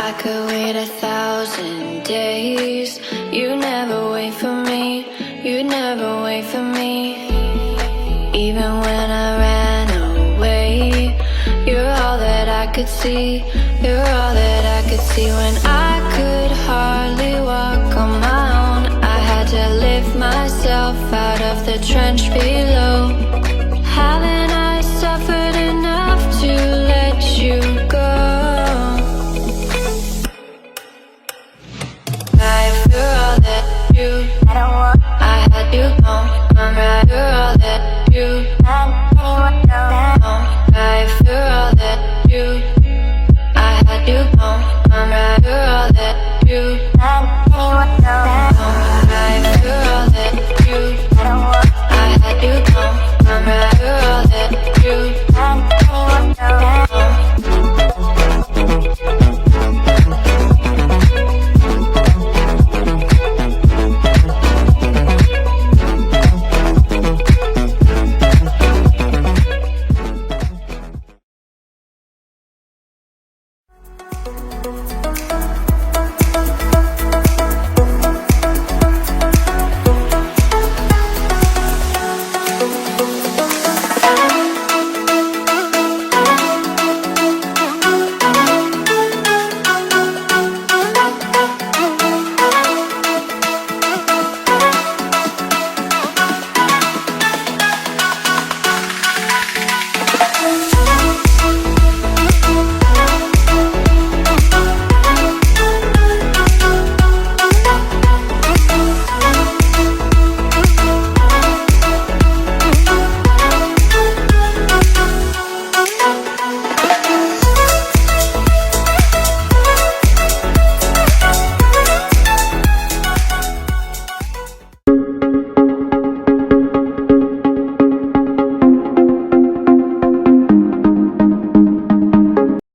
I could wait 1,000 days. You never wait for me. You never wait for me. Even when I ran away, you're all that I could see. You're all that I could see. When I could hardly walk on my own, I had to lift myself out of the trench below. Haven't I suffered enough to let you go? You're all that I had you gone. I'm right. You're all that